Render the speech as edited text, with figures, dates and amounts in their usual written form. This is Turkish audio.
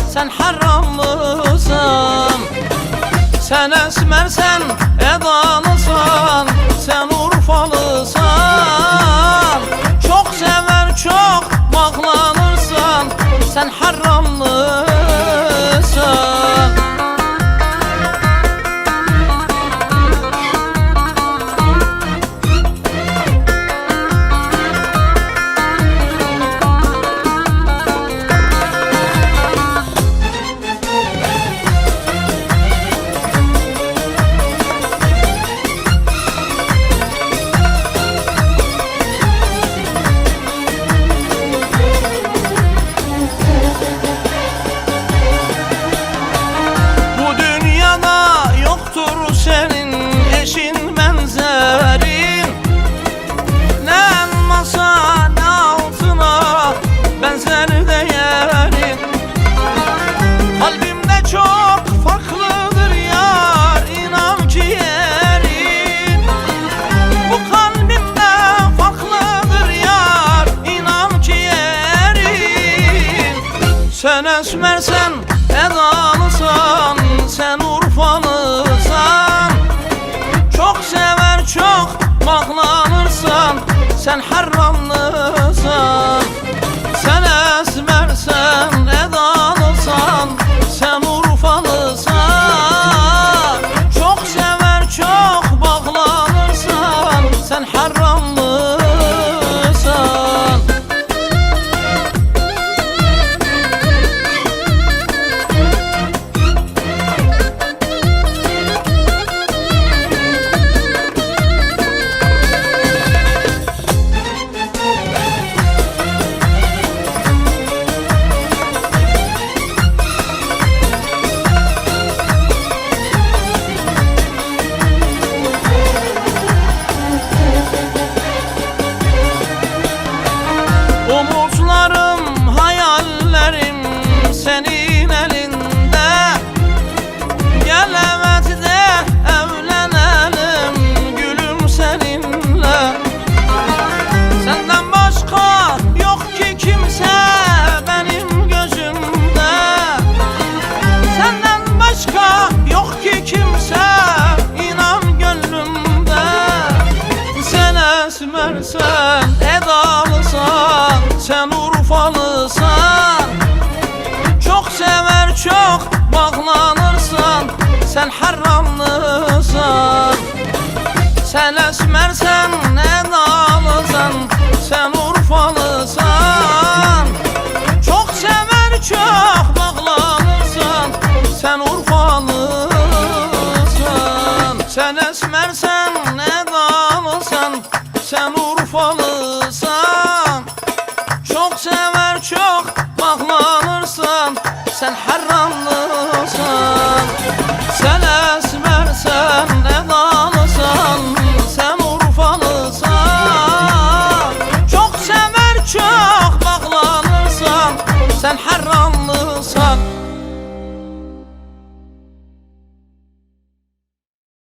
sen harramlısan. Sen esmersen, edalısan, sen Urfalısan. Çok sever çok bağlanırsan, sen harramlısan. Sen esmersen, edalısan, sen Urfalısan. Çok sever çok bağlanırsan, sen harramlısan. Sen esmersen, edalısan, sen Urfalısan. Çok sever çok bağlanırsan, sen harramlısan. Umutlarım, hayallerim senin elinde. Gel evet de evlenelim gülüm seninle. Senden başka yok ki kimse benim gözümde. Senden başka yok ki kimse inan gönlümde. Sen esmersen, edalısan, sen Urfalısan. Çok sever çok bağlanırsan, sen harramlısan. Sen esmersen, edalısan, sen Urfalısan. Çok sever çok bağlanırsan, sen Urfalısan. Sen esmersen, edalısan, sen Urfalısan.